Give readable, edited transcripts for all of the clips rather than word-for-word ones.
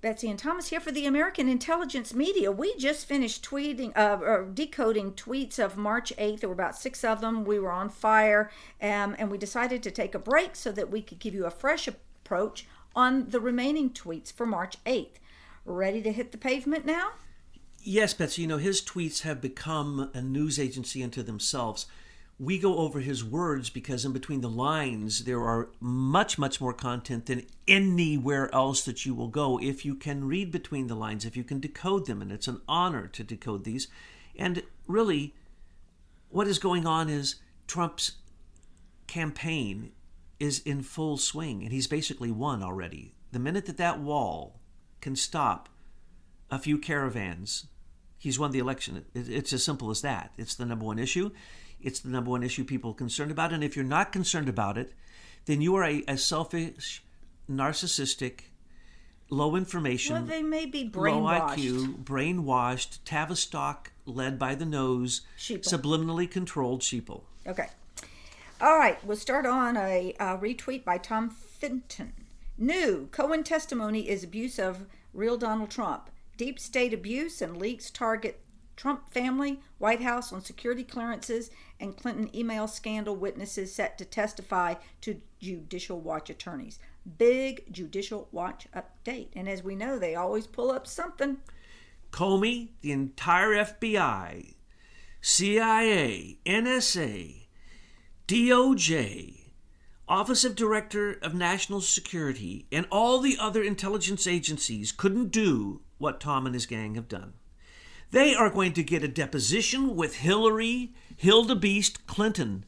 Betsy and Thomas here for the American Intelligence Media. We just finished decoding tweets of March 8th. There were about 6 of them. We were on fire, and we decided to take a break so that we could give you a fresh approach on the remaining tweets for March 8th. Ready to hit the pavement now? Yes, Betsy. His tweets have become a news agency unto themselves. We go over his words because in between the lines, there are much, much more content than anywhere else that you will go if you can read between the lines, if you can decode them. And it's an honor to decode these. And really, what is going on is Trump's campaign is in full swing, and he's basically won already. The minute that wall can stop a few caravans, he's won the election. It's as simple as that. It's the number one issue. It's the number one issue people are concerned about. And if you're not concerned about it, then you are a selfish, narcissistic, low information, well, they may be low IQ, brainwashed, Tavistock, led by the nose, sheeple. Subliminally controlled sheeple. Okay. All right. We'll start on a retweet by Tom Fenton. New Cohen testimony is abuse of real Donald Trump. Deep state abuse and leaks target Trump family, White House on security clearances, and Clinton email scandal witnesses set to testify to Judicial Watch attorneys. Big Judicial Watch update. And as we know, they always pull up something. Comey, the entire FBI, CIA, NSA, DOJ, Office of Director of National Security, and all the other intelligence agencies couldn't do what Tom and his gang have done. They are going to get a deposition with Hillary Hildebeest Clinton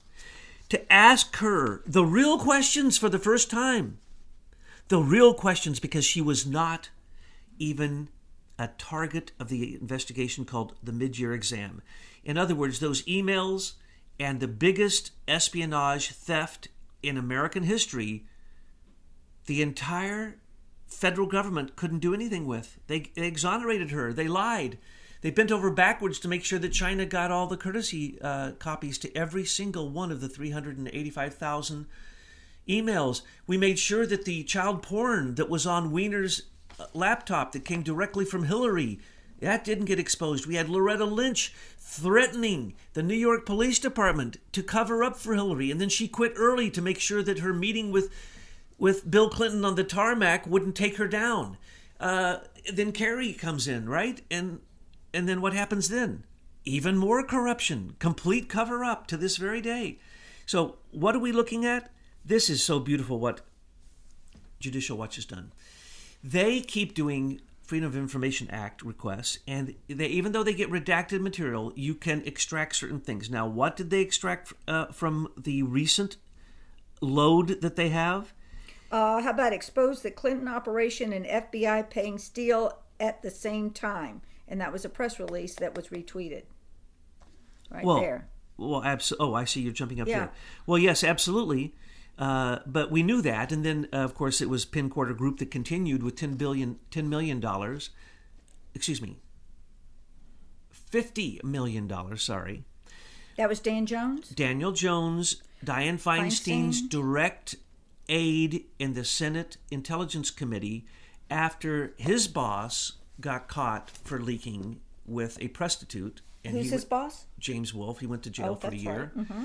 to ask her the real questions for the first time. The real questions, because she was not even a target of the investigation called the mid-year exam. In other words, those emails and the biggest espionage theft in American history, the entire federal government couldn't do anything with. They exonerated her. They lied. They bent over backwards to make sure that China got all the courtesy copies to every single one of the 385,000 emails. We made sure that the child porn that was on Weiner's laptop that came directly from Hillary, that didn't get exposed. We had Loretta Lynch threatening the New York Police Department to cover up for Hillary, and then she quit early to make sure that her meeting with Bill Clinton on the tarmac wouldn't take her down. Then Kerry comes in, right? And then what happens then? Even more corruption, complete cover-up to this very day. So what are we looking at? This is so beautiful what Judicial Watch has done. They keep doing Freedom of Information Act requests, and even though they get redacted material, you can extract certain things. Now, what did they extract from the recent load that they have? How about expose the Clinton operation and FBI paying Steele at the same time? And that was a press release that was retweeted. There. Well, oh, I see you're jumping up there. Well, yes, absolutely. But we knew that. And then, of course, it was Penn Quarter Group that continued with $50 million, sorry. That was Dan Jones? Daniel Jones, Dianne Feinstein's direct aide in the Senate Intelligence Committee after his boss got caught for leaking with a prostitute. And who's his boss? James Wolfe. He went to jail for a year. Right. Mm-hmm.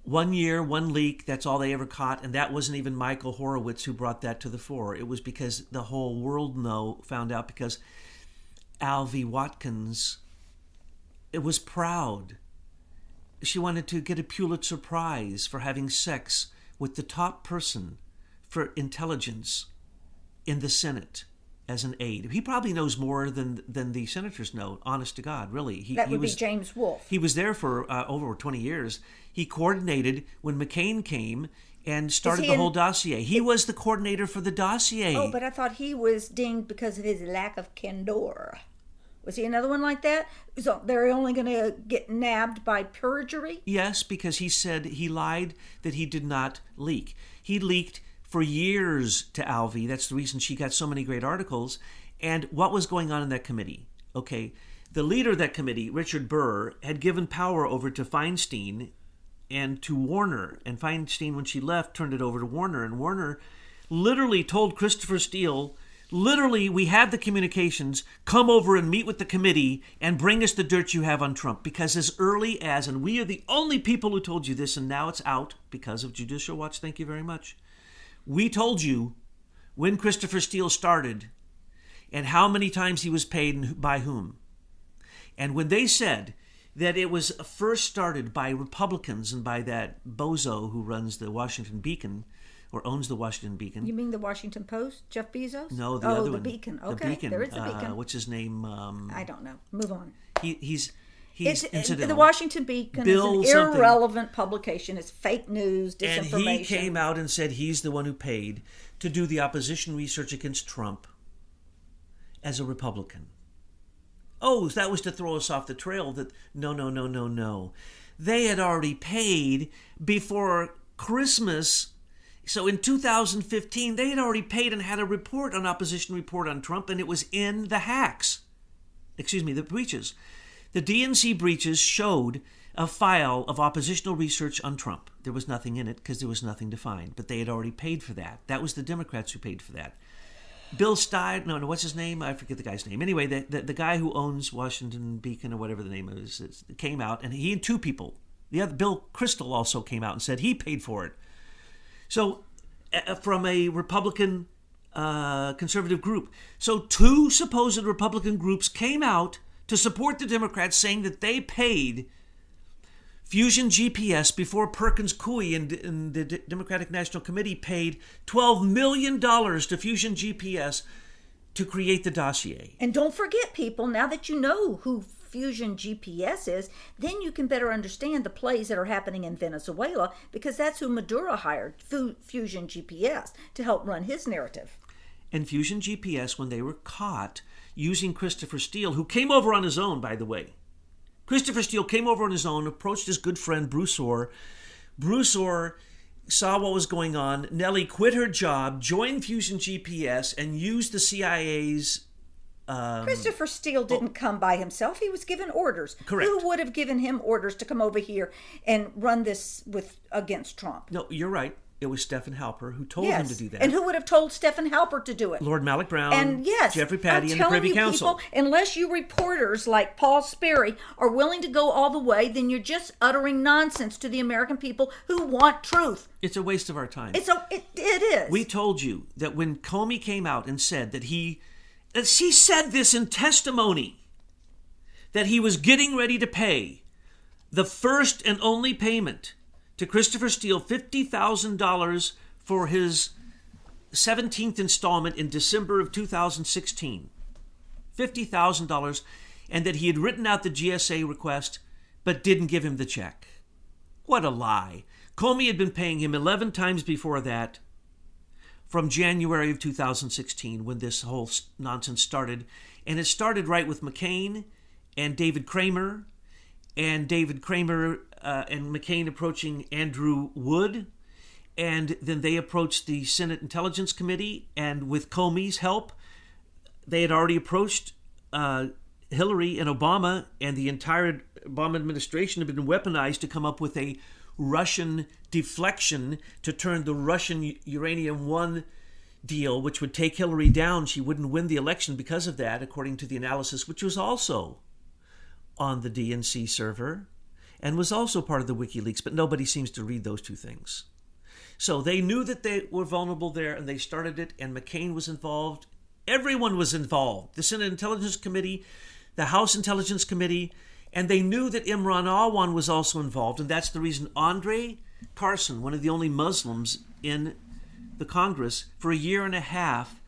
1 year, one leak, that's all they ever caught. And that wasn't even Michael Horowitz who brought that to the fore. It was because the whole world found out because Alvy Watkins, it was proud. She wanted to get a Pulitzer Prize for having sex with the top person for intelligence in the Senate as an aide. He probably knows more than the senators know, honest to God, really. He would be James Wolfe. He was there for over 20 years. He coordinated when McCain came and started the whole dossier. He was the coordinator for the dossier. Oh, but I thought he was dinged because of his lack of candor. Was he another one like that? So they're only going to get nabbed by perjury? Yes, because he said he lied that he did not leak. He leaked for years to Alvy. That's the reason she got so many great articles. And what was going on in that committee? Okay, the leader of that committee, Richard Burr, had given power over to Feinstein and to Warner. And Feinstein, when she left, turned it over to Warner. And Warner literally told Christopher Steele Literally, we have the communications. Come over and meet with the committee and bring us the dirt you have on Trump. Because as early as, and we are the only people who told you this, and now it's out because of Judicial Watch, thank you very much. We told you when Christopher Steele started and how many times he was paid and by whom. And when they said that it was first started by Republicans and by that bozo who runs the Washington Beacon, or owns the Washington Beacon. You mean the Washington Post? Jeff Bezos? No, the other one. the Beacon. Okay, the Beacon. there is a Beacon. What's his name? I don't know. Move on. He's incidental. The Washington Beacon Bill is an something. Irrelevant publication. It's fake news, disinformation. And he came out and said he's the one who paid to do the opposition research against Trump as a Republican. Oh, that was to throw us off the trail. That no. They had already paid before Christmas. So in 2015, they had already paid and had a report, an opposition report on Trump, and it was in the breaches. The DNC breaches showed a file of oppositional research on Trump. There was nothing in it because there was nothing to find, but they had already paid for that. That was the Democrats who paid for that. Bill Stein, what's his name? I forget the guy's name. Anyway, the guy who owns Washington Beacon or whatever the name is came out, and he and two people, the other Bill Kristol also came out and said he paid for it. So, from a Republican conservative group. So, two supposed Republican groups came out to support the Democrats, saying that they paid Fusion GPS before Perkins Coie and the Democratic National Committee paid $12 million to Fusion GPS to create the dossier. And don't forget, people, now that you know who Fusion GPS is, then you can better understand the plays that are happening in Venezuela, because that's who Maduro hired, Fusion GPS, to help run his narrative. And Fusion GPS, when they were caught using Christopher Steele, who came over on his own, by the way. Christopher Steele came over on his own, approached his good friend Bruce Orr. Bruce Orr saw what was going on. Nellie quit her job, joined Fusion GPS, and used the CIA's... Christopher Steele didn't come by himself. He was given orders. Correct. Who would have given him orders to come over here and run this against Trump? No, you're right. It was Stephen Halper who told him to do that. And who would have told Stephen Halper to do it? Lord Malloch-Brown, and yes, Jeffrey Patty, and the Privy Council. People, unless you reporters like Paul Sperry are willing to go all the way, then you're just uttering nonsense to the American people who want truth. It's a waste of our time. It is. We told you that when Comey came out and said that he said this in testimony, that he was getting ready to pay the first and only payment to Christopher Steele, $50,000 for his 17th installment in December of 2016. $50,000, and that he had written out the GSA request but didn't give him the check. What a lie. Comey had been paying him 11 times before that, from January of 2016, when this whole nonsense started. And it started right with McCain and David Kramer, and McCain approaching Andrew Wood, and then they approached the Senate Intelligence Committee, and with Comey's help, they had already approached Hillary and Obama, and the entire Obama administration had been weaponized to come up with a Russian deflection to turn the Russian Uranium One deal, which would take Hillary down. She wouldn't win the election because of that, according to the analysis, which was also on the DNC server and was also part of the WikiLeaks, but nobody seems to read those two things. So they knew that they were vulnerable there, and they started it, and McCain was involved. Everyone was involved. The Senate Intelligence Committee, the House Intelligence Committee, and they knew that Imran Awan was also involved, and that's the reason André Carson, one of the only Muslims in the Congress, for a year and a half,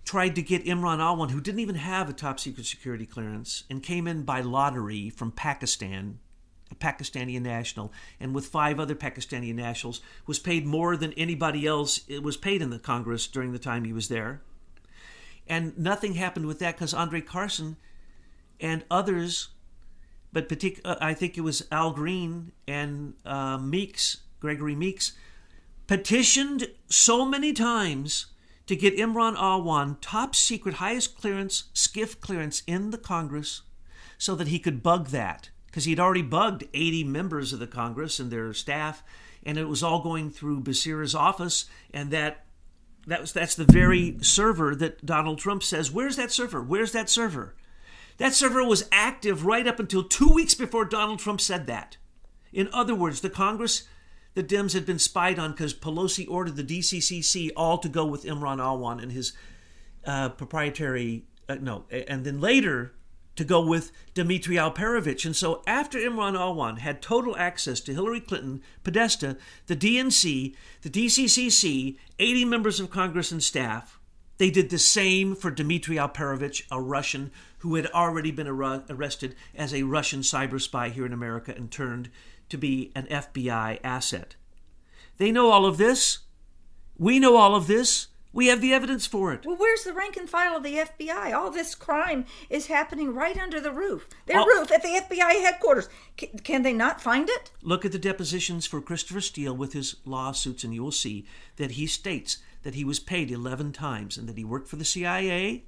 tried to get Imran Awan, who didn't even have a top-secret security clearance, and came in by lottery from Pakistan, a Pakistani national, and with 5 other Pakistani nationals, was paid more than anybody else it was paid in the Congress during the time he was there. And nothing happened with that because André Carson and others, but I think it was Al Green and Gregory Meeks, petitioned so many times to get Imran Awan top secret, highest clearance, SCIF clearance in the Congress so that he could bug that. Because he'd already bugged 80 members of the Congress and their staff, and it was all going through Basira's office, and that That's the very server that Donald Trump says, where's that server? Where's that server? That server was active right up until 2 weeks before Donald Trump said that. In other words, the Congress, the Dems had been spied on because Pelosi ordered the DCCC all to go with Imran Alwan and his proprietary, and then later to go with Dmitry Alperovitch. And so after Imran Alwan had total access to Hillary Clinton, Podesta, the DNC, the DCCC, 80 members of Congress and staff, they did the same for Dmitry Alperovitch, a Russian who had already been arrested as a Russian cyber spy here in America and turned to be an FBI asset. They know all of this. We know all of this. We have the evidence for it. Well, where's the rank and file of the FBI? All this crime is happening right under the roof. Their roof at the FBI headquarters. Can they not find it? Look at the depositions for Christopher Steele with his lawsuits, and you will see that he states that he was paid 11 times and that he worked for the CIA.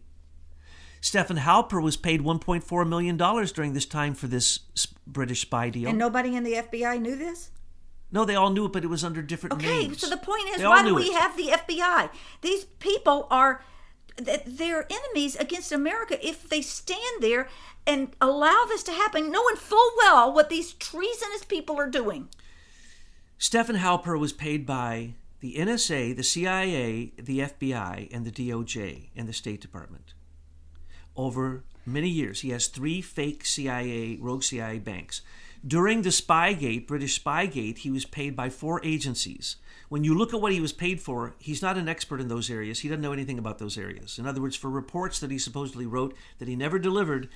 Stephen Halper was paid $1.4 million during this time for this British spy deal. And nobody in the FBI knew this? No, they all knew it, but it was under different names. Okay, so the point is, why do we have the FBI? These people they're enemies against America. If they stand there and allow this to happen, knowing full well what these treasonous people are doing. Stephen Halper was paid by the NSA, the CIA, the FBI, and the DOJ, and the State Department. Over many years, he has 3 fake rogue CIA banks. During the Spygate, British Spygate, he was paid by 4 agencies. When you look at what he was paid for, he's not an expert in those areas. He doesn't know anything about those areas. In other words, for reports that he supposedly wrote that he never delivered,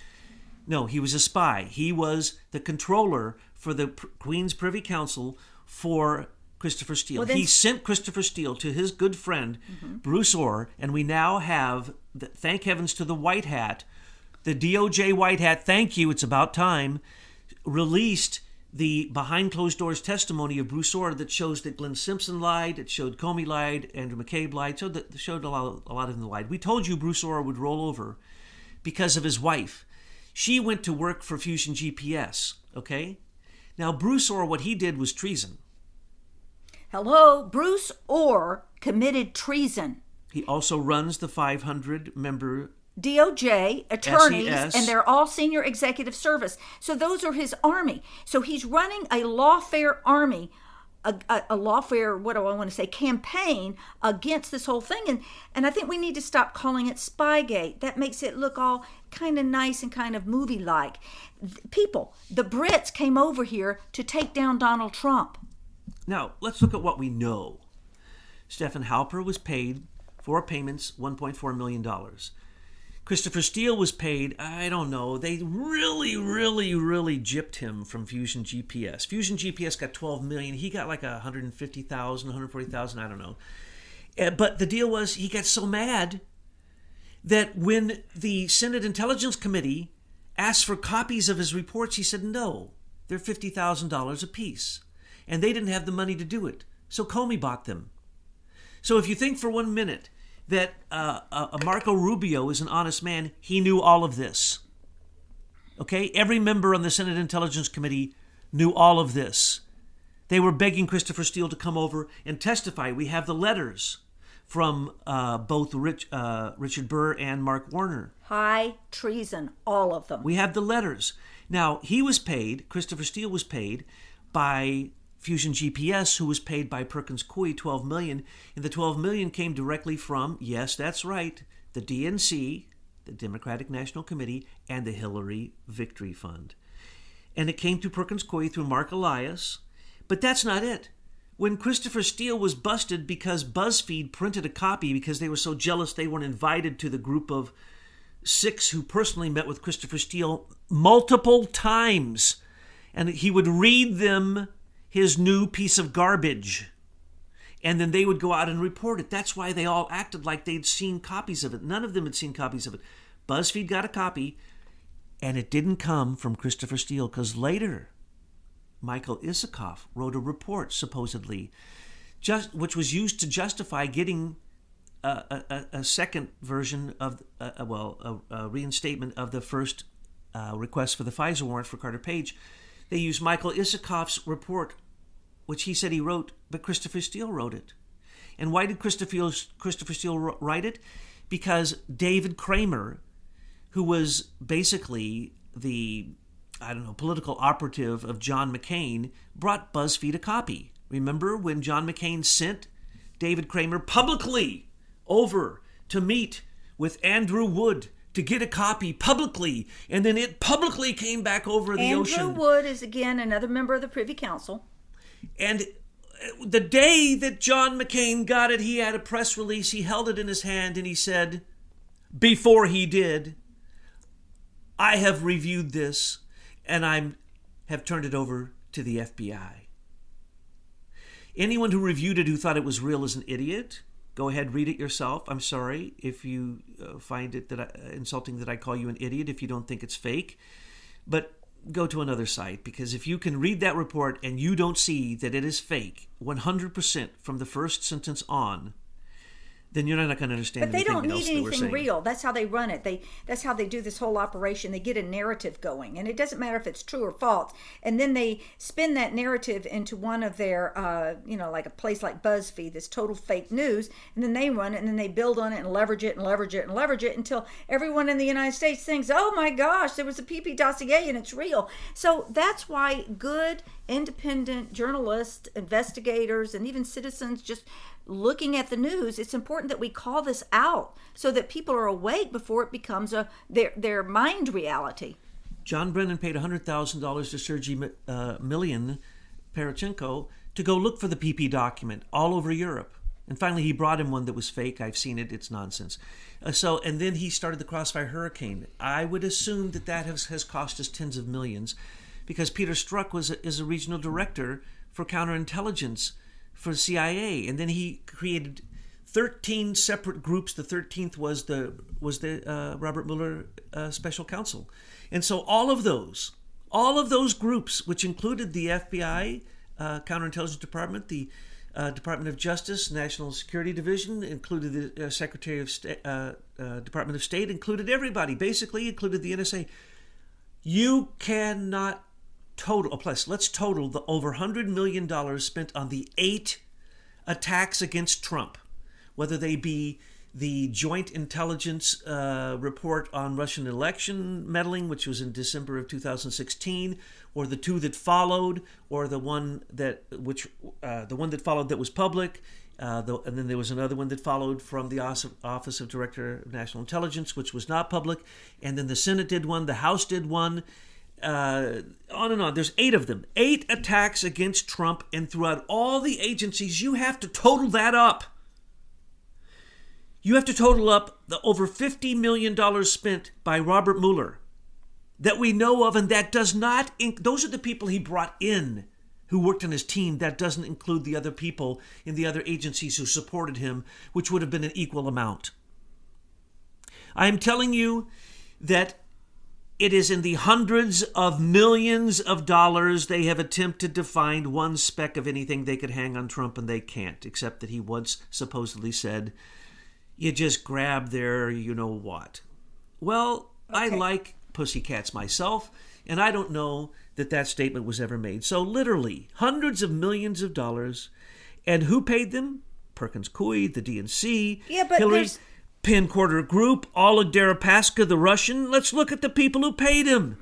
no, he was a spy. He was the controller for the Queen's Privy Council for Christopher Steele. Well, he sent Christopher Steele to his good friend, Bruce Orr, and we now have, thank heavens to the White Hat, the DOJ White Hat, thank you, it's about time, released the behind closed doors testimony of Bruce Orr that shows that Glenn Simpson lied, it showed Comey lied, Andrew McCabe lied, showed a lot of them lied. We told you Bruce Orr would roll over because of his wife. She went to work for Fusion GPS, okay? Now, Bruce Orr, what he did was treason. Hello, Bruce Orr committed treason. He also runs the 500-member DOJ attorneys, SES. And they're all senior executive service. So those are his army. So he's running a lawfare army, a lawfare, what do I want to say, campaign against this whole thing. And I think we need to stop calling it Spygate. That makes it look all kind of nice and kind of movie-like. People, the Brits came over here to take down Donald Trump. Now, let's look at what we know. Stephen Halper was paid 4 payments, $1.4 million. Christopher Steele was paid, I don't know, they really gypped him from Fusion GPS. Fusion GPS got $12 million. He got like $150,000, $140,000, I don't know. But the deal was he got so mad that when the Senate Intelligence Committee asked for copies of his reports, he said, no, they're $50,000 apiece. And they didn't have the money to do it. So Comey bought them. So if you think for 1 minute that Marco Rubio is an honest man, he knew all of this. Okay? Every member on the Senate Intelligence Committee knew all of this. They were begging Christopher Steele to come over and testify. We have the letters from both Richard Burr and Mark Warner. High treason, all of them. We have the letters. Now, he was paid, Christopher Steele was paid by Fusion GPS, who was paid by Perkins Coie $12 million, and the $12 million came directly from, yes, that's right, the DNC, the Democratic National Committee, and the Hillary Victory Fund. And it came to Perkins Coie through Mark Elias, but that's not it. When Christopher Steele was busted because BuzzFeed printed a copy because they were so jealous they weren't invited to the group of 6 who personally met with Christopher Steele multiple times, and he would read them his new piece of garbage, and then they would go out and report it. That's why they all acted like they'd seen copies of it. None of them had seen copies of it. BuzzFeed got a copy, and it didn't come from Christopher Steele, because later Michael Isikoff wrote a report, supposedly, which was used to justify getting a second version of, a reinstatement of the first request for the FISA warrant for Carter Page. They used Michael Isikoff's report, which he said he wrote, but Christopher Steele wrote it. And why did Christopher Steele write it? Because David Kramer, who was basically the, political operative of John McCain, brought BuzzFeed a copy. Remember when John McCain sent David Kramer publicly over to meet with Andrew Wood to get a copy publicly, and then it publicly came back over the ocean. Andrew Wood is, again, another member of the Privy Council. And the day that John McCain got it, he had a press release. He held it in his hand and he said, before he did, I have reviewed this and I have turned it over to the FBI. Anyone who reviewed it who thought it was real is an idiot. Go ahead, read it yourself. I'm sorry if you find it insulting that I call you an idiot if you don't think it's fake. But go to another site, because if you can read that report and you don't see that it is fake 100% from the first sentence on, then you're not going to understand anything else they were saying. But they don't need anything real. That's how they run it. That's how they do this whole operation. They get a narrative going, and it doesn't matter if it's true or false. And then they spin that narrative into one of their, like a place like BuzzFeed, this total fake news, and then they run it, and then they build on it and leverage it and leverage it and leverage it until everyone in the United States thinks, oh my gosh, there was a PP dossier and it's real. So that's why good, independent journalists, investigators, and even citizens just looking at the news, it's important that we call this out so that people are awake before it becomes their mind reality. John Brennan paid $100,000 to Sergei Milian Parachenko to go look for the PP document all over Europe. And finally, he brought him one that was fake. I've seen it. It's nonsense. And then he started the Crossfire Hurricane. I would assume that has cost us tens of millions, because Peter Strzok is a regional director for counterintelligence for the CIA, and then he created 13 separate groups. The 13th was the Robert Mueller special counsel. And so all of those groups, which included the FBI, counterintelligence department, the Department of Justice, National Security Division, included the Secretary of State, Department of State, included everybody, basically included the NSA. You cannot let's total the over $100 million spent on the 8 attacks against Trump, whether they be the joint intelligence report on Russian election meddling, which was in December of 2016, or the 2 that followed, or the one that followed that was public, and then there was another one that followed from the Office of Director of National Intelligence, which was not public, and then the Senate did one, the House did one. On and on. There's 8 of them. 8 attacks against Trump, and throughout all the agencies, you have to total that up. You have to total up the over $50 million spent by Robert Mueller that we know of, and that does not, those are the people he brought in who worked on his team. That doesn't include the other people in the other agencies who supported him, which would have been an equal amount. I am telling you that it is in the hundreds of millions of dollars they have attempted to find one speck of anything they could hang on Trump, and they can't, except that he once supposedly said, you just grab their you-know-what. Well, okay. I like pussycats myself, and I don't know that statement was ever made. So literally, hundreds of millions of dollars. And who paid them? Perkins Coie, the DNC, Hillary Penn-Quarter Group, Oleg Deripaska, the Russian. Let's look at the people who paid him.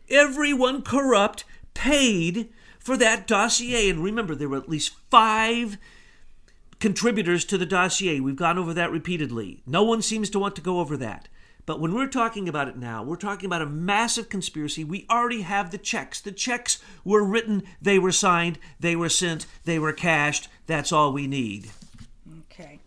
Everyone corrupt paid for that dossier. And remember, there were at least 5 contributors to the dossier. We've gone over that repeatedly. No one seems to want to go over that. But when we're talking about it now, we're talking about a massive conspiracy. We already have the checks. The checks were written, they were signed, they were sent, they were cashed. That's all we need. Okay.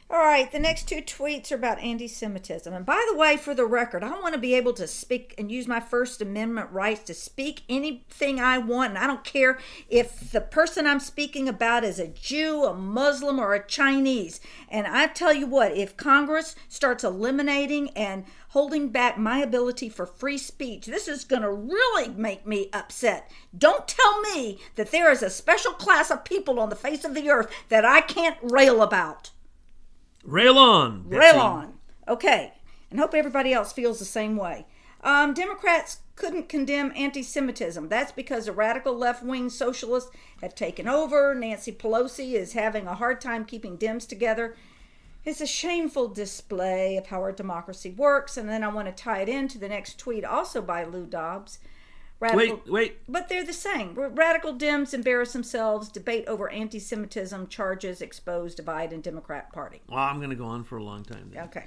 All right, the next 2 tweets are about anti-Semitism. And by the way, for the record, I want to be able to speak and use my First Amendment rights to speak anything I want. And I don't care if the person I'm speaking about is a Jew, a Muslim, or a Chinese. And I tell you what, if Congress starts eliminating and holding back my ability for free speech, this is going to really make me upset. Don't tell me that there is a special class of people on the face of the earth that I can't rail about. Rail on, Betsy. Rail on. Okay. And hope everybody else feels the same way. Democrats couldn't condemn anti-Semitism. That's because the radical left-wing socialists have taken over. Nancy Pelosi is having a hard time keeping Dems together. It's a shameful display of how our democracy works. And then I want to tie it into the next tweet, also by Lou Dobbs. Wait. But they're the same. Radical Dems embarrass themselves, debate over anti-Semitism, charges expose divide in Democrat Party. Well, I'm going to go on for a long time then. Okay.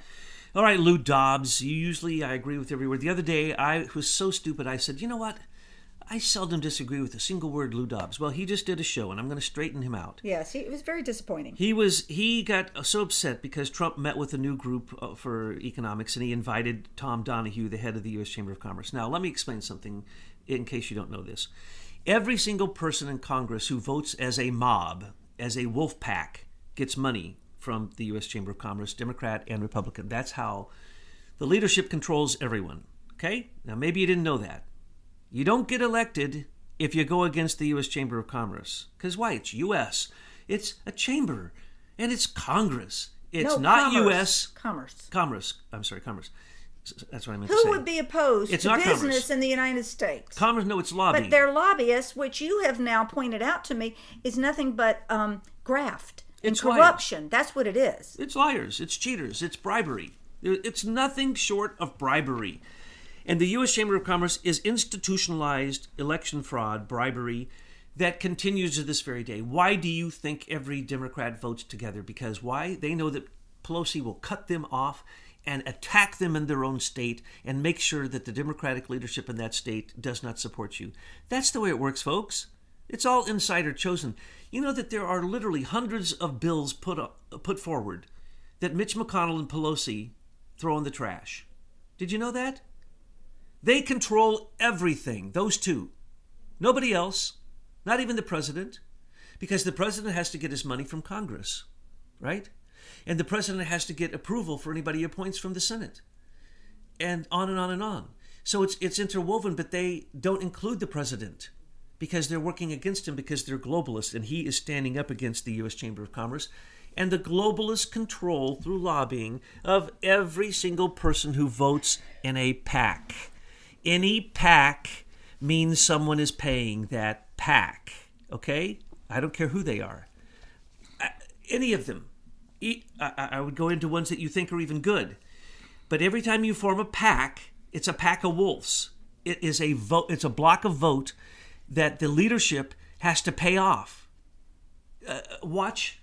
All right, Lou Dobbs, I agree with every word. The other day, I was so stupid, I said, you know what? I seldom disagree with a single word Lou Dobbs. Well, he just did a show, and I'm going to straighten him out. Yes, it was very disappointing. He got so upset because Trump met with a new group for economics, and he invited Tom Donohue, the head of the U.S. Chamber of Commerce. Now, let me explain something in case you don't know this. Every single person in Congress who votes as a mob, as a wolf pack, gets money from the U.S. Chamber of Commerce, Democrat and Republican. That's how the leadership controls everyone. Okay? Now, maybe you didn't know that. You don't get elected if you go against the U.S. Chamber of Commerce. Because why? It's U.S. It's a chamber. And it's Congress. It's not U.S. Commerce. I'm sorry, Commerce. That's what I meant to say. Who would be opposed to business in the United States? Commerce, no, it's lobby. But their lobbyists, which you have now pointed out to me, is nothing but graft and corruption. Liars. That's what it is. It's liars. It's cheaters. It's bribery. It's nothing short of bribery. And the U.S. Chamber of Commerce is institutionalized election fraud, bribery, that continues to this very day. Why do you think every Democrat votes together? Because why? They know that Pelosi will cut them off and attack them in their own state and make sure that the Democratic leadership in that state does not support you. That's the way it works, folks. It's all insider chosen. You know that there are literally hundreds of bills put forward that Mitch McConnell and Pelosi throw in the trash. Did you know that? They control everything, those two. Nobody else, not even the president, because the president has to get his money from Congress, right? And the president has to get approval for anybody he appoints from the Senate. And on and on and on. So it's interwoven, but they don't include the president because they're working against him because they're globalists, and he is standing up against the U.S. Chamber of Commerce and the globalist control through lobbying of every single person who votes in a PAC. Any PAC means someone is paying that PAC, okay? I don't care who they are. Any of them. I would go into ones that you think are even good. But every time you form a PAC, it's a pack of wolves. It is a vote. It's a block of vote that the leadership has to pay off. Watch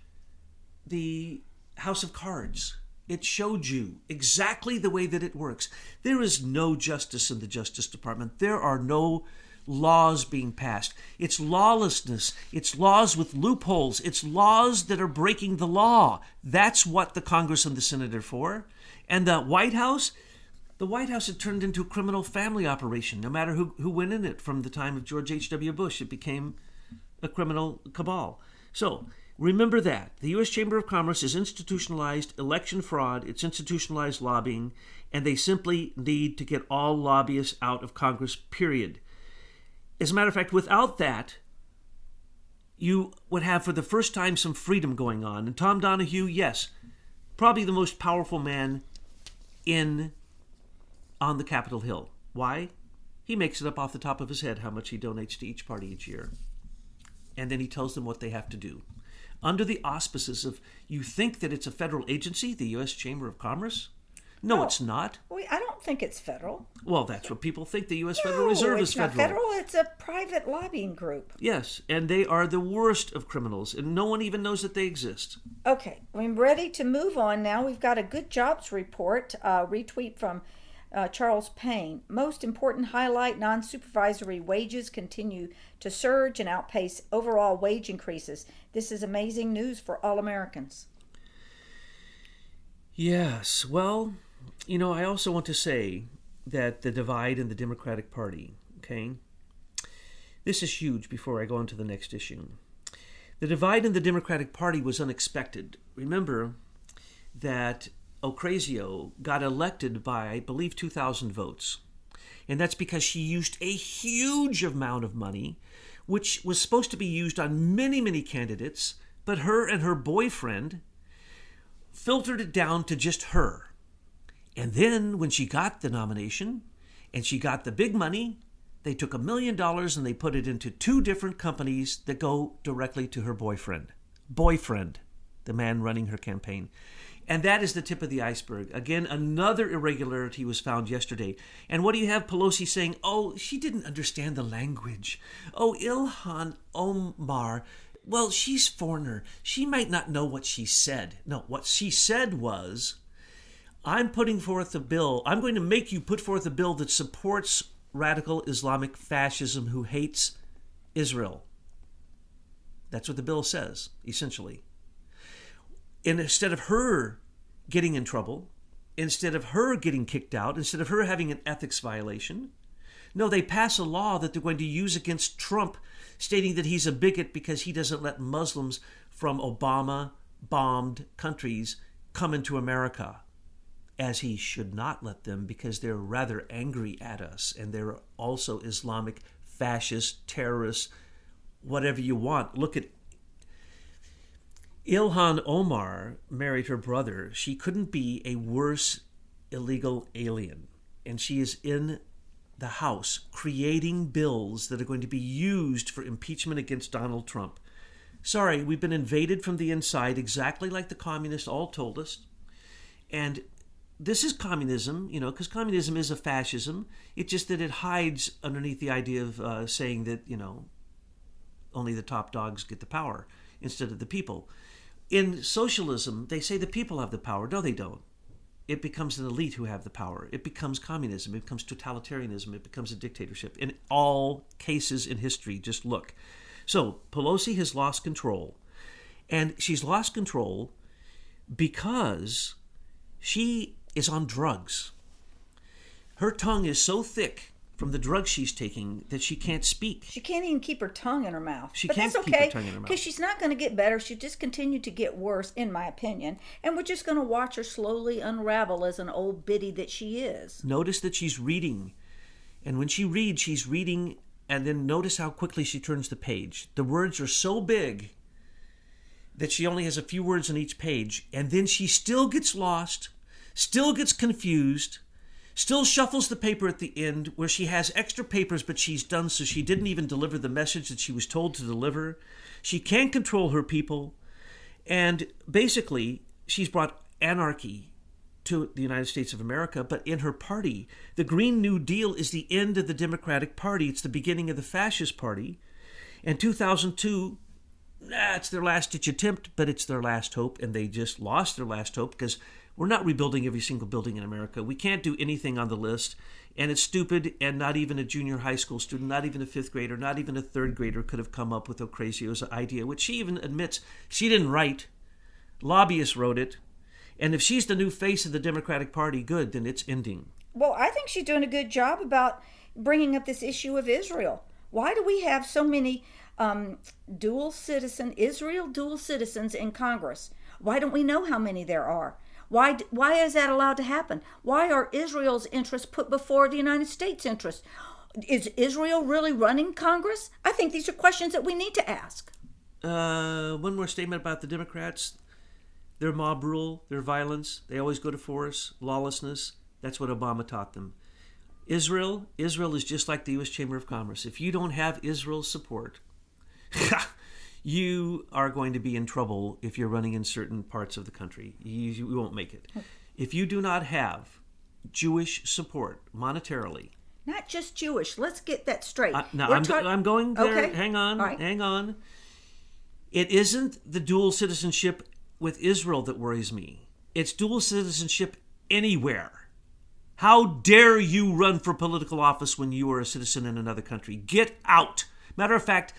the House of Cards. It showed you exactly the way that it works. There is no justice in the Justice Department. There are no laws being passed. It's lawlessness. It's laws with loopholes. It's laws that are breaking the law. That's what the Congress and the Senate are for. And the White House had turned into a criminal family operation. No matter who went in it from the time of George H.W. Bush, it became a criminal cabal. So remember that. The U.S. Chamber of Commerce is institutionalized election fraud, it's institutionalized lobbying, and they simply need to get all lobbyists out of Congress, period. As a matter of fact, without that, you would have for the first time some freedom going on. And Tom Donohue, yes, probably the most powerful man on the Capitol Hill. Why? He makes it up off the top of his head how much he donates to each party each year. And then he tells them what they have to do. Under the auspices of, you think that it's a federal agency, the U.S. Chamber of Commerce? No, it's not. I don't think it's federal. Well, that's what people think. The U.S. Federal Reserve is federal. It's not federal. It's a private lobbying group. Yes, and they are the worst of criminals, and no one even knows that they exist. Okay, we're ready to move on now. We've got a good jobs report, retweet from Charles Payne. Most important highlight, non-supervisory wages continue to surge and outpace overall wage increases. This is amazing news for all Americans. Yes, well, you know, I also want to say that the divide in the Democratic Party, okay? This is huge before I go on to the next issue. The divide in the Democratic Party was unexpected. Remember that Ocasio got elected by, I believe, 2,000 votes. And that's because she used a huge amount of money, which was supposed to be used on many, many candidates, but her and her boyfriend filtered it down to just her. And then when she got the nomination And she got the big money. They took $1 million and they put it into 2 different companies that go directly to her boyfriend. Boyfriend, the man running her campaign. And that is the tip of the iceberg. Again, another irregularity was found yesterday. And what do you have Pelosi saying? Oh, she didn't understand the language. Oh, Ilhan Omar, well, she's foreigner. She might not know what she said. No, what she said was, I'm putting forth a bill. I'm going to make you put forth a bill that supports radical Islamic fascism who hates Israel. That's what the bill says, essentially. And instead of her getting in trouble, instead of her getting kicked out, instead of her having an ethics violation, no, they pass a law that they're going to use against Trump, stating that he's a bigot because he doesn't let Muslims from Obama-bombed countries come into America, as he should not let them because they're rather angry at us and they're also Islamic, fascist, terrorists, whatever you want. Look at Ilhan Omar married her brother. She couldn't be a worse illegal alien. And she is in the House creating bills that are going to be used for impeachment against Donald Trump. Sorry, we've been invaded from the inside exactly like the communists all told us. And this is communism, because communism is a fascism. It's just that it hides underneath the idea of saying that, only the top dogs get the power instead of the people. In socialism, they say the people have the power. No, they don't. It becomes an elite who have the power. It becomes communism. It becomes totalitarianism. It becomes a dictatorship. In all cases in history, just look. So Pelosi has lost control. And she's lost control because she is on drugs. Her tongue is so thick from the drugs she's taking that she can't speak. She can't even keep her tongue in her mouth. But that's okay, keep her tongue in her mouth. Because she's not going to get better. She'll just continue to get worse, in my opinion. And we're just going to watch her slowly unravel as an old biddy that she is. Notice that she's reading. And when she reads, she's reading, and then notice how quickly she turns the page. The words are so big that she only has a few words on each page. And then she still gets lost, still gets confused, still shuffles the paper at the end where she has extra papers, but she's done so she didn't even deliver the message that she was told to deliver. She can't control her people. And basically, she's brought anarchy to the United States of America, but in her party. The Green New Deal is the end of the Democratic Party. It's the beginning of the Fascist Party. And 2002, it's their last-ditch attempt, but it's their last hope, and they just lost their last hope because we're not rebuilding every single building in America. We can't do anything on the list, and it's stupid, and not even a junior high school student, not even a fifth grader, not even a third grader could have come up with Ocasio-Cortez's idea, which she even admits she didn't write. Lobbyists wrote it. And if she's the new face of the Democratic Party, good, then it's ending. Well, I think she's doing a good job about bringing up this issue of Israel. Why do we have so many Israel dual citizens in Congress? Why don't we know how many there are? Why is that allowed to happen? Why are Israel's interests put before the United States' interests? Is Israel really running Congress? I think these are questions that we need to ask. One more statement about the Democrats. Their mob rule, their violence, they always go to force, lawlessness. That's what Obama taught them. Israel is just like the U.S. Chamber of Commerce. If you don't have Israel's support, you are going to be in trouble if you're running in certain parts of the country. You won't make it. If you do not have Jewish support monetarily. Not just Jewish. Let's get that straight. I'm going there. Okay. Hang on. Right. Hang on. It isn't the dual citizenship with Israel that worries me. It's dual citizenship anywhere. How dare you run for political office when you are a citizen in another country? Get out. Matter of fact,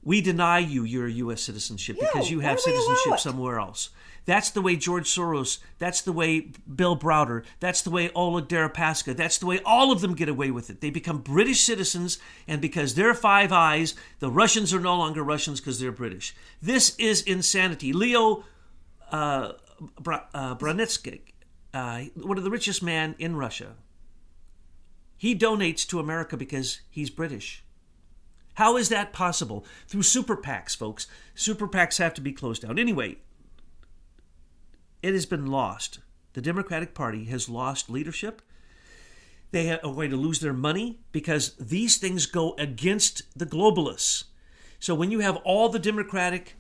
we deny you your U.S. citizenship because you have citizenship somewhere else. That's the way George Soros, that's the way Bill Browder, that's the way Oleg Deripaska, that's the way all of them get away with it. They become British citizens, and because they're Five Eyes, the Russians are no longer Russians because they're British. This is insanity. Leo Brzezinski, one of the richest men in Russia, he donates to America because he's British. How is that possible? Through super PACs, folks. Super PACs have to be closed down. Anyway, it has been lost. The Democratic Party has lost leadership. They are going to lose their money because these things go against the globalists. So when you have all the Democratic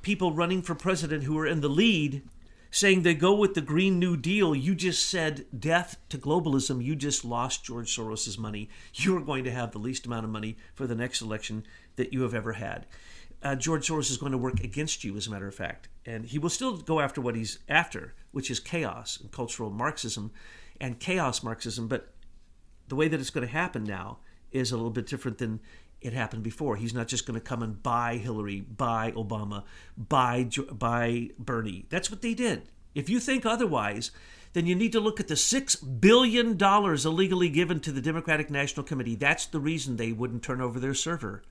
people running for president who are in the lead saying they go with the Green New Deal, you just said death to globalism. You just lost George Soros's money. You are going to have the least amount of money for the next election that you have ever had. George Soros is going to work against you, as a matter of fact. And he will still go after what he's after, which is chaos and cultural Marxism and chaos Marxism. But the way that it's going to happen now is a little bit different than it happened before. He's not just going to come and buy Hillary, buy Obama, buy Bernie. That's what they did. If you think otherwise, then you need to look at the $6 billion illegally given to the Democratic National Committee. That's the reason they wouldn't turn over their server.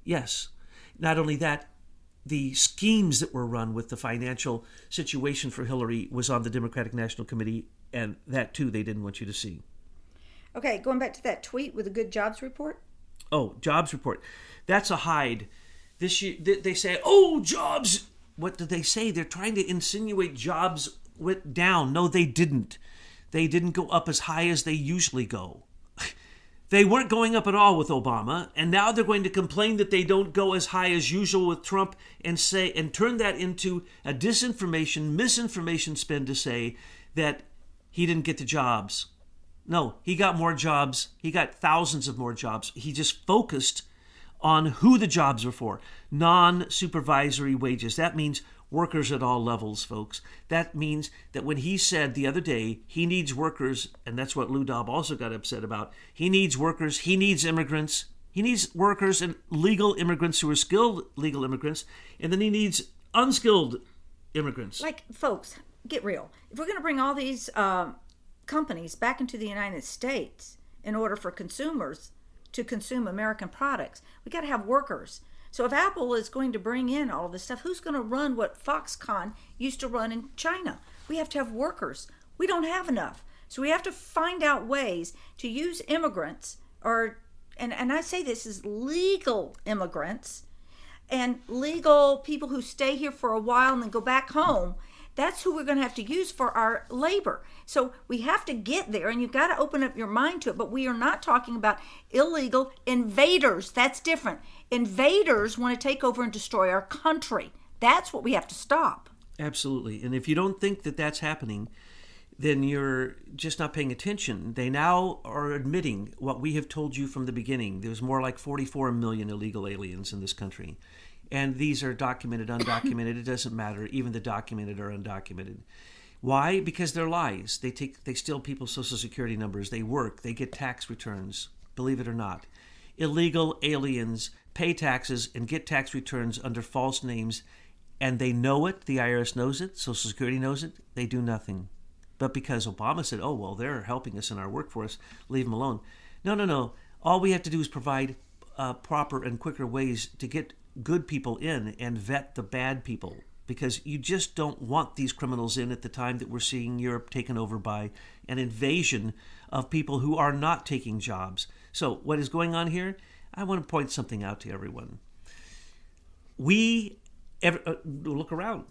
Yes. Not only that, the schemes that were run with the financial situation for Hillary was on the Democratic National Committee, and that too they didn't want you to see. Okay, going back to that tweet with a good jobs report. Oh, jobs report. That's a hide. This year, they say, oh, jobs. What did they say? They're trying to insinuate jobs went down. No, they didn't. They didn't go up as high as they usually go. They weren't going up at all with Obama, and now they're going to complain that they don't go as high as usual with Trump and turn that into a misinformation spin to say that he didn't get the jobs. No, he got more jobs. He got thousands of more jobs. He just focused on who the jobs were for. Non-supervisory wages. That means workers at all levels, folks. That means that when he said the other day he needs workers, and that's what Lou Dobb also got upset about, he needs workers, he needs immigrants, he needs workers and legal immigrants who are skilled legal immigrants, and then he needs unskilled immigrants. Like, folks, get real. If we're going to bring all these companies back into the United States in order for consumers to consume American products, we got to have workers. So if Apple is going to bring in all of this stuff, who's going to run what Foxconn used to run in China? We have to have workers. We don't have enough. So we have to find out ways to use immigrants, and I say this is legal immigrants and legal people who stay here for a while and then go back home. That's who we're going to have to use for our labor. So we have to get there, and you've got to open up your mind to it. But we are not talking about illegal invaders. That's different. Invaders want to take over and destroy our country. That's what we have to stop. Absolutely. And if you don't think that that's happening, then you're just not paying attention. They now are admitting what we have told you from the beginning. There's more like 44 million illegal aliens in this country. And these are documented, undocumented. It doesn't matter. Even the documented are undocumented. Why? Because they're lies. They steal people's Social Security numbers. They work. They get tax returns. Believe it or not. Illegal aliens pay taxes and get tax returns under false names, and they know it. The IRS knows it. Social Security knows it. They do nothing. But because Obama said, oh, well, they're helping us in our workforce, leave them alone. No. All we have to do is provide proper and quicker ways to get good people in and vet the bad people, because you just don't want these criminals in at the time that we're seeing Europe taken over by an invasion of people who are not taking jobs. So what is going on here? I want to point something out to everyone. Look around.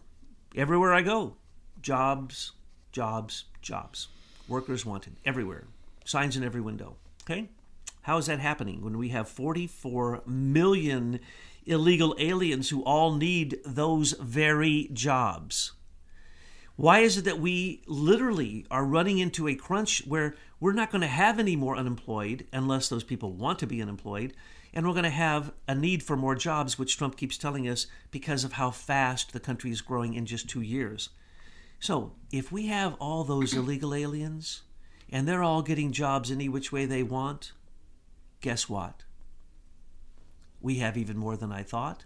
Everywhere I go, jobs. Workers wanted everywhere. Signs in every window. Okay? How is that happening when we have 44 million illegal aliens who all need those very jobs? Why is it that we literally are running into a crunch where we're not going to have any more unemployed unless those people want to be unemployed, and we're going to have a need for more jobs, which Trump keeps telling us because of how fast the country is growing in just 2 years? So if we have all those illegal aliens and they're all getting jobs any which way they want, guess what? We have even more than I thought,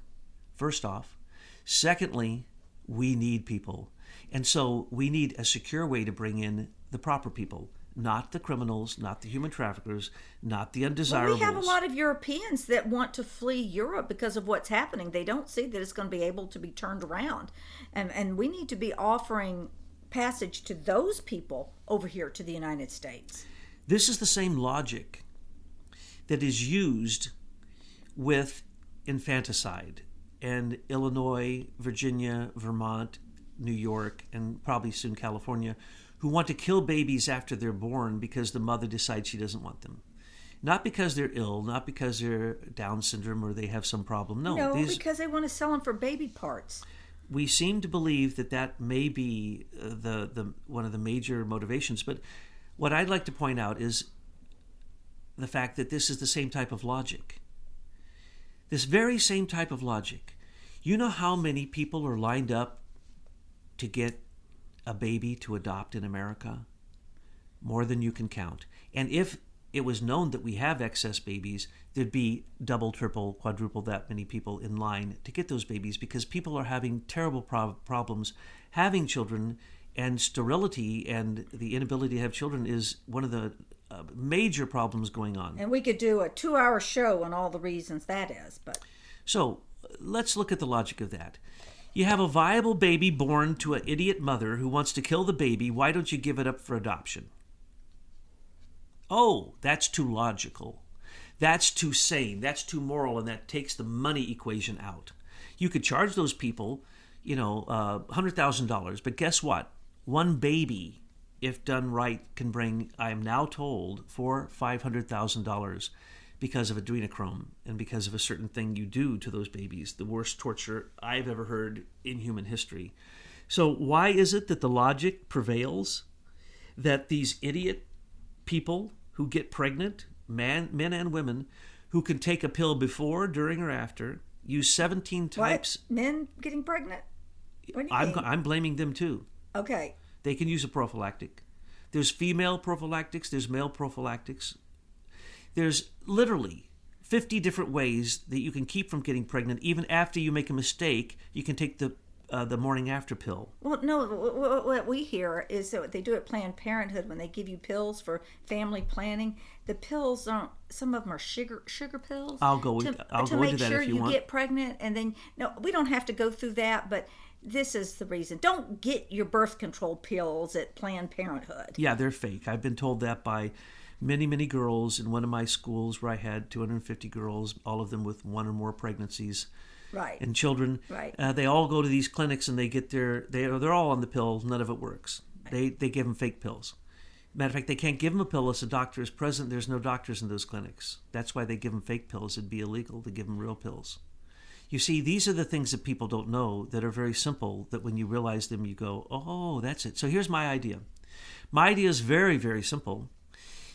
first off. Secondly, we need people. And so we need a secure way to bring in the proper people, not the criminals, not the human traffickers, not the undesirables. Well, we have a lot of Europeans that want to flee Europe because of what's happening. They don't see that it's going to be able to be turned around. And we need to be offering passage to those people over here to the United States. This is the same logic that is used with infanticide in Illinois, Virginia, Vermont, New York, and probably soon California, who want to kill babies after they're born because the mother decides she doesn't want them. Not because they're ill, not because they're Down syndrome or they have some problem. No, because they want to sell them for baby parts. We seem to believe that may be the one of the major motivations. But what I'd like to point out is the fact that this is the same type of logic. This very same type of logic. You know how many people are lined up to get a baby to adopt in America? More than you can count. And if it was known that we have excess babies, there'd be double, triple, quadruple that many people in line to get those babies, because people are having terrible problems having children, and sterility and the inability to have children is one of the major problems going on. And we could do a 2-hour show on all the reasons that is. But so let's look at the logic of that. You have a viable baby born to an idiot mother who wants to kill the baby. Why don't you give it up for adoption? Oh, that's too logical. That's too sane. That's too moral, and that takes the money equation out. You could charge those people, $100,000, but guess what? One baby, if done right, can bring, I am now told, $500,000 because of adrenochrome and because of a certain thing you do to those babies, the worst torture I've ever heard in human history. So why is it that the logic prevails that these idiot people who get pregnant, men and women, who can take a pill before, during, or after, use 17 types... What? Men getting pregnant? What do you mean? I'm blaming them too. Okay. They can use a prophylactic. There's female prophylactics, there's male prophylactics. There's literally 50 different ways that you can keep from getting pregnant. Even after you make a mistake, you can take the morning after pill. Well, no, what we hear is that what they do at Planned Parenthood when they give you pills for family planning, the pills aren't, some of them are sugar pills. I'll go into that if you want. To make sure you get pregnant, and then, no, we don't have to go through that, but this is the reason. Don't get your birth control pills at Planned Parenthood. Yeah, they're fake. I've been told that by many, many girls in one of my schools where I had 250 girls, all of them with one or more pregnancies. Right. And children. Right. They all go to these clinics and they get they're all on the pills. None of it works. Right. They give them fake pills. Matter of fact, they can't give them a pill unless a doctor is present. There's no doctors in those clinics. That's why they give them fake pills. It'd be illegal to give them real pills. You see, these are the things that people don't know that are very simple, that when you realize them, you go, oh, that's it. So here's my idea. My idea is very, very simple.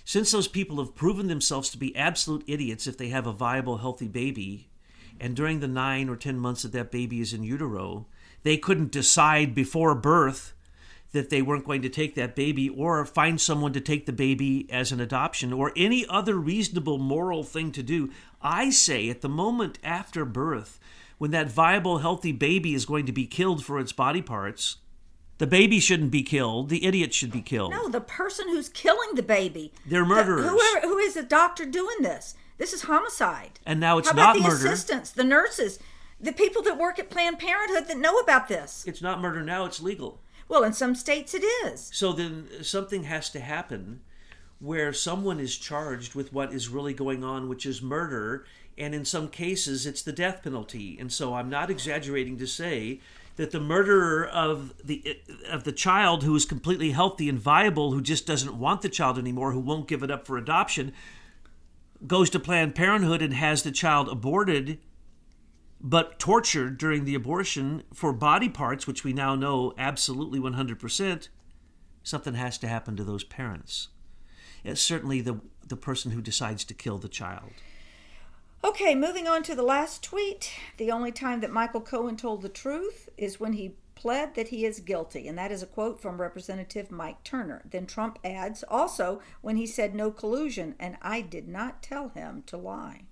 Since those people have proven themselves to be absolute idiots if they have a viable, healthy baby, and during the 9 or 10 months that that baby is in utero, they couldn't decide before birth that they weren't going to take that baby, or find someone to take the baby as an adoption, or any other reasonable moral thing to do. I say at the moment after birth, when that viable, healthy baby is going to be killed for its body parts, the baby shouldn't be killed. The idiot should be killed. No, the person who's killing the baby. They're murderers. Who is the doctor doing this? This is homicide. And now it's How about not the murder. assistants, the nurses, the people that work at Planned Parenthood that know about this? It's not murder now, it's legal. Well, in some states it is. So then something has to happen where someone is charged with what is really going on, which is murder, and in some cases it's the death penalty. And so I'm not exaggerating to say that the murderer of the child who is completely healthy and viable, who just doesn't want the child anymore, who won't give it up for adoption, goes to Planned Parenthood and has the child aborted, but tortured during the abortion for body parts, which we now know absolutely 100%, something has to happen to those parents. It's certainly the person who decides to kill the child. Okay, moving on to the last tweet. The only time that Michael Cohen told the truth is when he pled that he is guilty. And that is a quote from Representative Mike Turner. Then Trump adds, also when he said no collusion, and I did not tell him to lie.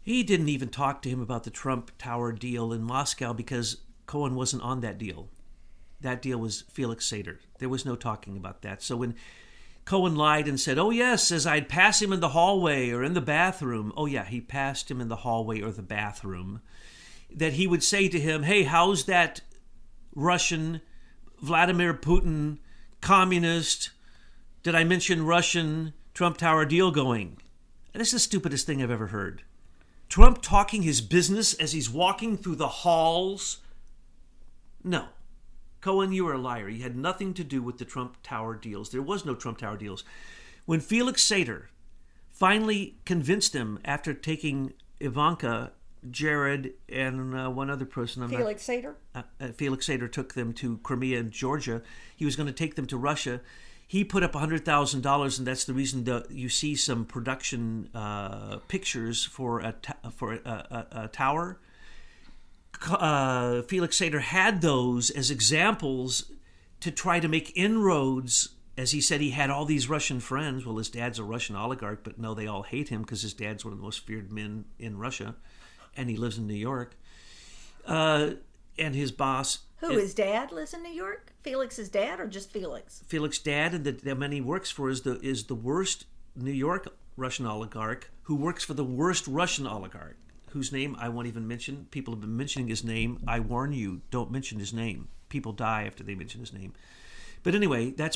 He didn't even talk to him about the Trump Tower deal in Moscow because Cohen wasn't on that deal. That deal was Felix Sater. There was no talking about that. So when Cohen lied and said, oh yes, as I'd pass him in the hallway or in the bathroom. Oh yeah, he passed him in the hallway or the bathroom. That he would say to him, hey, how's that Russian, Vladimir Putin, communist, did I mention Russian Trump Tower deal going? And this is the stupidest thing I've ever heard. Trump talking his business as he's walking through the halls? No. Cohen, you are a liar. You had nothing to do with the Trump Tower deals. There was no Trump Tower deals. When Felix Sater finally convinced them after taking Ivanka, Jared, and one other person. Felix Sater? Felix Sater took them to Crimea and Georgia. He was going to take them to Russia. He put up $100,000, and that's the reason that you see some production pictures for a tower. Felix Sater had those as examples to try to make inroads. As he said, he had all these Russian friends. Well, his dad's a Russian oligarch, but no, they all hate him because his dad's one of the most feared men in Russia, and he lives in New York. And his boss... Who, his dad lives in New York? Felix's dad, or just Felix? Felix's dad, and the man he works for is the worst New York Russian oligarch who works for the worst Russian oligarch, whose name I won't even mention. People have been mentioning his name. I warn you, don't mention his name. People die after they mention his name. But anyway, that's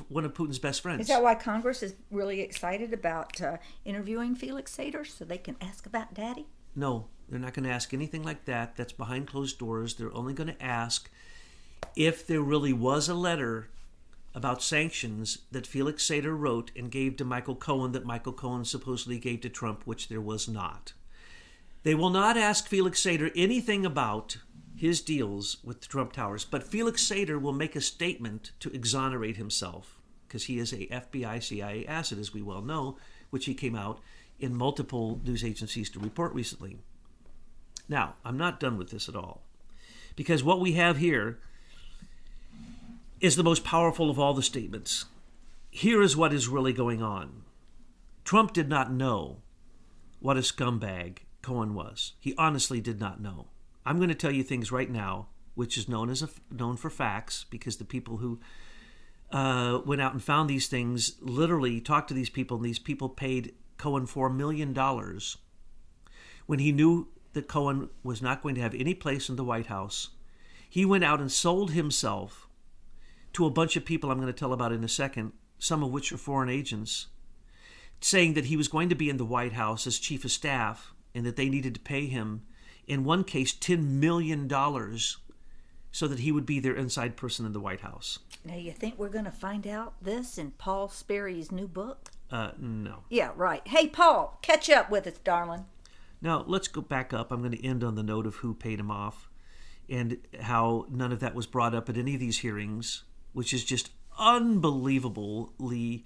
one of Putin's best friends. Is that why Congress is really excited about interviewing Felix Sater so they can ask about Daddy? No, they're not going to ask anything like that. That's behind closed doors. They're only going to ask if there really was a letter about sanctions that Felix Sater wrote and gave to Michael Cohen that Michael Cohen supposedly gave to Trump, which there was not. They will not ask Felix Sater anything about his deals with the Trump Towers, but Felix Sater will make a statement to exonerate himself because he is a FBI, CIA asset, as we well know, which he came out in multiple news agencies to report recently. Now, I'm not done with this at all, because what we have here is the most powerful of all the statements. Here is what is really going on. Trump did not know what a scumbag Cohen was. He honestly did not know. I'm going to tell you things right now, which is known for facts, because the people who went out and found these things literally talked to these people, and these people paid Cohen $4 million when he knew that Cohen was not going to have any place in the White House. He went out and sold himself to a bunch of people I'm going to tell about in a second, some of which are foreign agents, saying that he was going to be in the White House as chief of staff and that they needed to pay him, in one case, $10 million so that he would be their inside person in the White House. Now, you think we're going to find out this in Paul Sperry's new book? No. Yeah, right. Hey, Paul, catch up with us, darling. Now, let's go back up. I'm going to end on the note of who paid him off and how none of that was brought up at any of these hearings, which is just unbelievably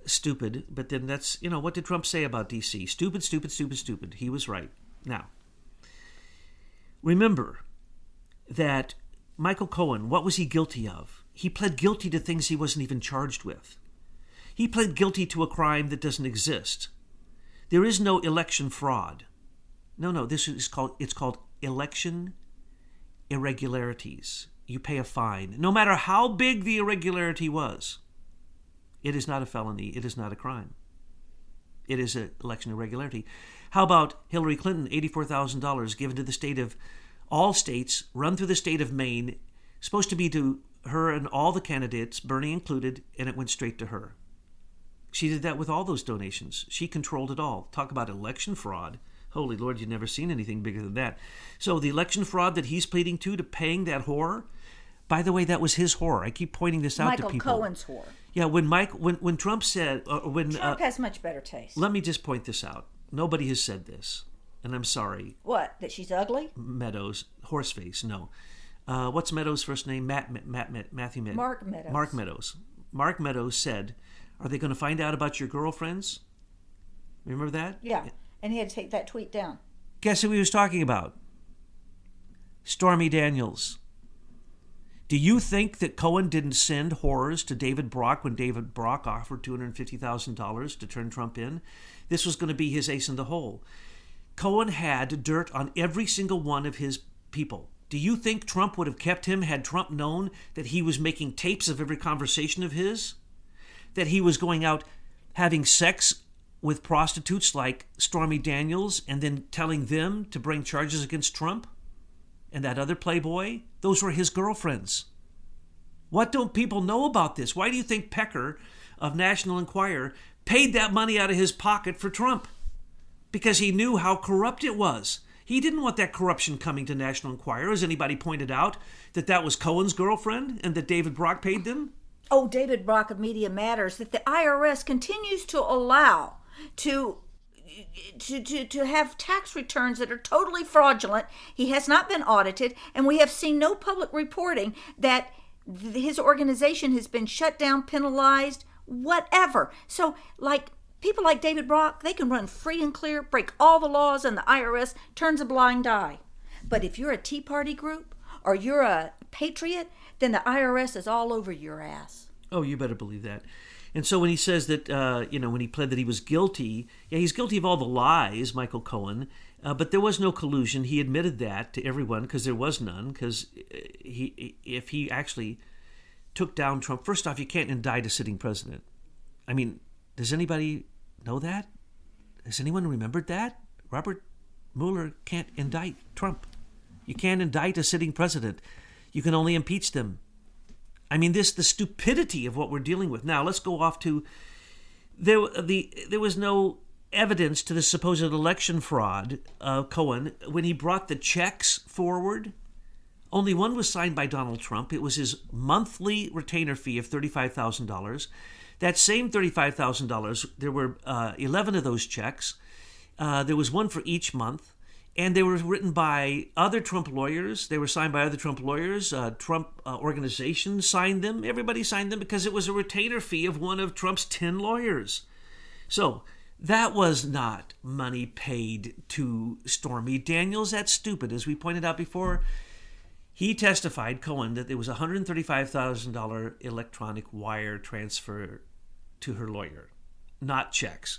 stupid. But then that's, what did Trump say about D.C.? Stupid, stupid, stupid, stupid. He was right. Now, remember that Michael Cohen, what was he guilty of? He pled guilty to things he wasn't even charged with. He pled guilty to a crime that doesn't exist. There is no election fraud. No, it's called election irregularities. You pay a fine. No matter how big the irregularity was, it is not a felony. It is not a crime. It is an election irregularity. How about Hillary Clinton, $84,000 given to the state of all states, run through the state of Maine, supposed to be to her and all the candidates, Bernie included, and it went straight to her. She did that with all those donations. She controlled it all. Talk about election fraud. Holy Lord, you've never seen anything bigger than that. So the election fraud that he's pleading to paying that whore, by the way, that was his whore. I keep pointing this out to people. Michael Cohen's whore. Yeah, when Trump said... Trump has much better taste. Let me just point this out. Nobody has said this, and I'm sorry. What, that she's ugly? Meadows. Horseface, no. What's Meadows' first name? Matthew Meadows. Mark Meadows. Mark Meadows. Mark Meadows said, are they going to find out about your girlfriends? Remember that? Yeah, and he had to take that tweet down. Guess who he was talking about? Stormy Daniels. Do you think that Cohen didn't send whores to David Brock when David Brock offered $250,000 to turn Trump in? This was going to be his ace in the hole. Cohen had dirt on every single one of his people. Do you think Trump would have kept him had Trump known that he was making tapes of every conversation of his? That he was going out having sex with prostitutes like Stormy Daniels and then telling them to bring charges against Trump? And that other playboy? Those were his girlfriends. What don't people know about this? Why do you think Pecker of National Enquirer paid that money out of his pocket for Trump? Because he knew how corrupt it was. He didn't want that corruption coming to National Enquirer, as anybody pointed out, that was Cohen's girlfriend and that David Brock paid them. Oh, David Brock of Media Matters, that the IRS continues to allow to have tax returns that are totally fraudulent. He has not been audited, and we have seen no public reporting that his organization has been shut down, penalized, whatever. So, people like David Brock, they can run free and clear, break all the laws, and the IRS turns a blind eye. But if you're a Tea Party group or you're a patriot, then the IRS is all over your ass. Oh, you better believe that. And so when he says that, when he pled that he was guilty, he's guilty of all the lies, Michael Cohen, but there was no collusion. He admitted that to everyone because there was none, because if he actually took down Trump, first off, you can't indict a sitting president. I mean, does anybody know that? Has anyone remembered that? Robert Mueller can't indict Trump. You can't indict a sitting president. You can only impeach them. I mean, the stupidity of what we're dealing with. Now, let's go off to, there was no evidence to the supposed election fraud of Cohen when he brought the checks forward. Only one was signed by Donald Trump. It was his monthly retainer fee of $35,000. That same $35,000, there were 11 of those checks. There was one for each month. And they were written by other Trump lawyers. They were signed by other Trump lawyers. Trump organizations signed them. Everybody signed them because it was a retainer fee of one of Trump's 10 lawyers. So that was not money paid to Stormy Daniels. That's stupid. As we pointed out before, he testified, Cohen, that there was a $135,000 electronic wire transfer to her lawyer, not checks.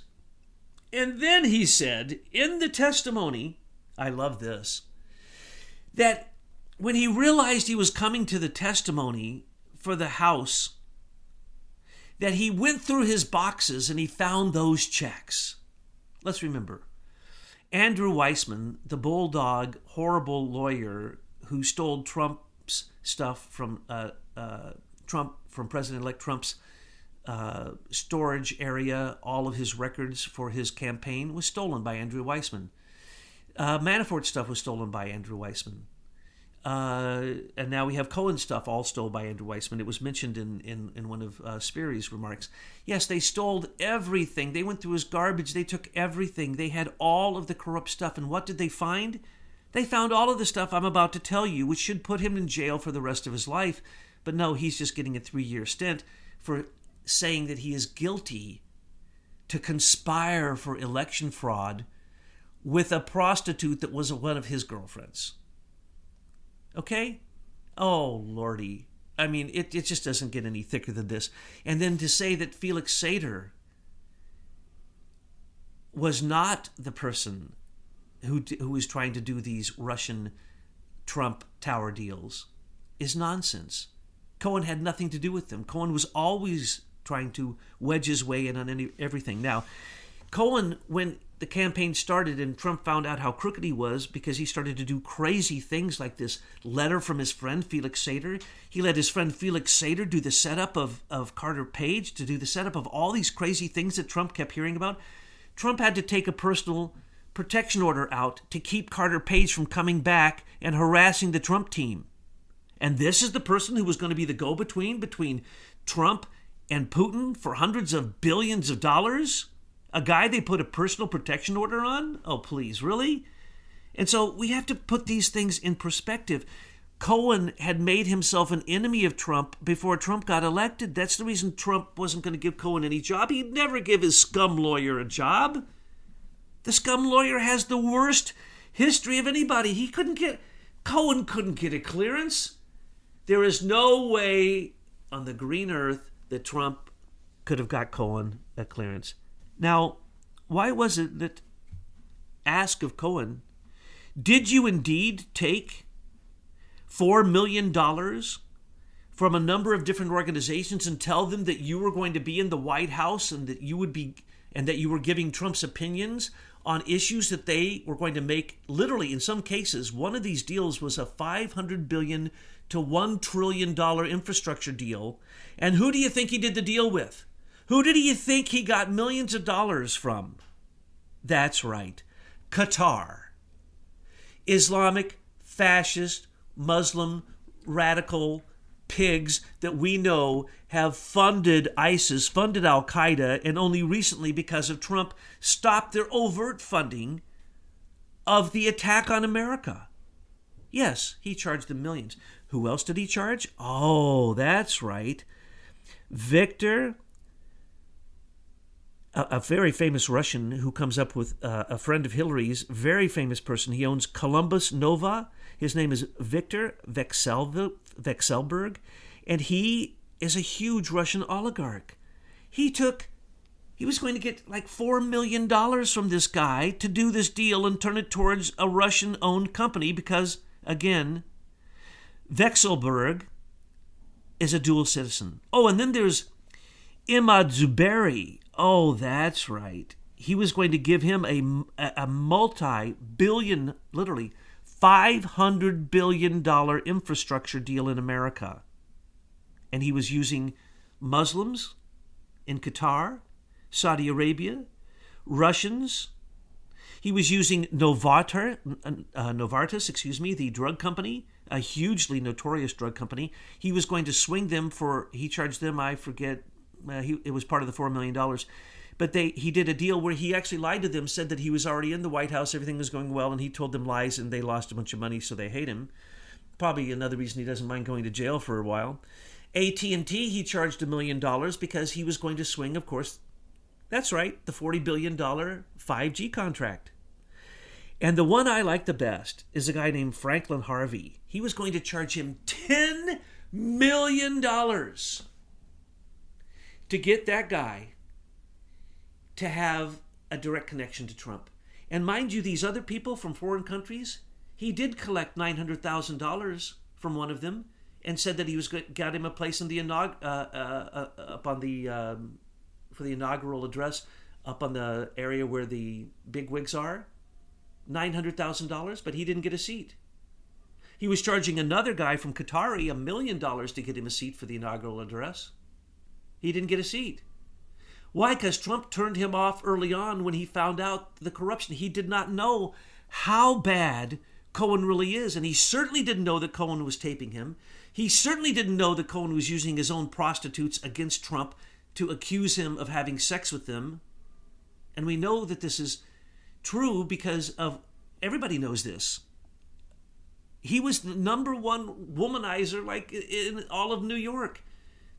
And then he said in the testimony, I love this, that when he realized he was coming to the testimony for the House, that he went through his boxes and he found those checks. Let's remember, Andrew Weissman, the bulldog, horrible lawyer who stole Trump's stuff from President-elect Trump's storage area, all of his records for his campaign was stolen by Andrew Weissman. Manafort's stuff was stolen by Andrew Weissman. And now we have Cohen's stuff all stolen by Andrew Weissman. It was mentioned in one of Sperry's remarks. Yes, they stole everything. They went through his garbage. They took everything. They had all of the corrupt stuff. And what did they find? They found all of the stuff I'm about to tell you, which should put him in jail for the rest of his life. But no, he's just getting a 3-year stint for saying that he is guilty to conspire for election fraud with a prostitute that was one of his girlfriends. Okay? Oh, Lordy. I mean, it just doesn't get any thicker than this. And then to say that Felix Sater was not the person who was trying to do these Russian Trump tower deals is nonsense. Cohen had nothing to do with them. Cohen was always trying to wedge his way in on everything. Now, Cohen, when the campaign started and Trump found out how crooked he was because he started to do crazy things like this letter from his friend Felix Sater. He let his friend Felix Sater do the setup of Carter Page, to do the setup of all these crazy things that Trump kept hearing about. Trump had to take a personal protection order out to keep Carter Page from coming back and harassing the Trump team. And this is the person who was going to be the go-between between Trump and Putin for hundreds of billions of dollars? A guy they put a personal protection order on? Oh, please, really? And so we have to put these things in perspective. Cohen had made himself an enemy of Trump before Trump got elected. That's the reason Trump wasn't going to give Cohen any job. He'd never give his scum lawyer a job. The scum lawyer has the worst history of anybody. Cohen couldn't get a clearance. There is no way on the green earth that Trump could have got Cohen a clearance. Now, why was it that ask of Cohen, did you indeed take $4 million from a number of different organizations and tell them that you were going to be in the White House and that you were giving Trump's opinions on issues that they were going to make? Literally, in some cases, one of these deals was a $500 billion to $1 trillion infrastructure deal. And who do you think he did the deal with? Who did you think he got millions of dollars from? That's right, Qatar. Islamic, fascist, Muslim, radical pigs that we know have funded ISIS, funded Al-Qaeda, and only recently, because of Trump, stopped their overt funding of the attack on America. Yes, he charged them millions. Who else did he charge? Oh, that's right. Victor, a very famous Russian who comes up with a friend of Hillary's, very famous person. He owns Columbus Nova. His name is Victor Vekselberg, and he is a huge Russian oligarch. He was going to get like $4 million from this guy to do this deal and turn it towards a Russian-owned company because, again, Vekselberg is a dual citizen. Oh, and then there's Imad Zuberi. Oh, that's right. He was going to give him a multi-billion, literally, $500 billion infrastructure deal in America. And he was using Muslims in Qatar, Saudi Arabia, Russians. He was using Novartis, the drug company, a hugely notorious drug company. He was going to swing them he charged them, I forget, it was part of the $4 million. But he did a deal where he actually lied to them, said that he was already in the White House, everything was going well, and he told them lies, and they lost a bunch of money, so they hate him. Probably another reason he doesn't mind going to jail for a while. AT&T, he charged $1 million because he was going to swing, of course, that's right, the $40 billion 5G contract. And the one I like the best is a guy named Franklin Harvey. He was going to charge him $10 million to get that guy to have a direct connection to Trump. And mind you, these other people from foreign countries, he did collect $900,000 from one of them and said that he got him a place in the for the inaugural address up on the area where the bigwigs are. $900,000, but he didn't get a seat. He was charging another guy from Qatari $1 million to get him a seat for the inaugural address. He didn't get a seat. Why? Because Trump turned him off early on when he found out the corruption. He did not know how bad Cohen really is, and he certainly didn't know that Cohen was taping him. He certainly didn't know that Cohen was using his own prostitutes against Trump to accuse him of having sex with them. And we know that this is true because of, everybody knows this. He was the number one womanizer like in all of New York.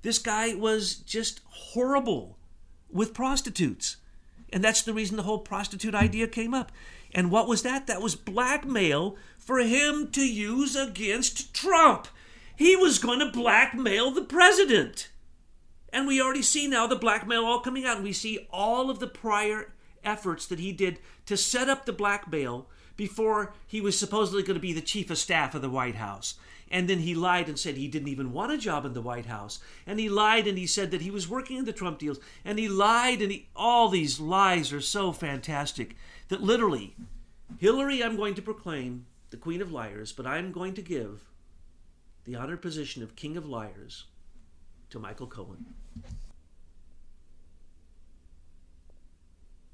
This guy was just horrible with prostitutes. And that's the reason the whole prostitute idea came up. And what was that? That was blackmail for him to use against Trump. He was going to blackmail the president. And we already see now the blackmail all coming out. And we see all of the prior efforts that he did to set up the blackmail before he was supposedly going to be the chief of staff of the White House. And then he lied and said he didn't even want a job in the White House. And he lied and he said that he was working in the Trump deals. And he lied and all these lies are so fantastic that literally, Hillary I'm going to proclaim the Queen of Liars, but I'm going to give the honored position of King of Liars to Michael Cohen.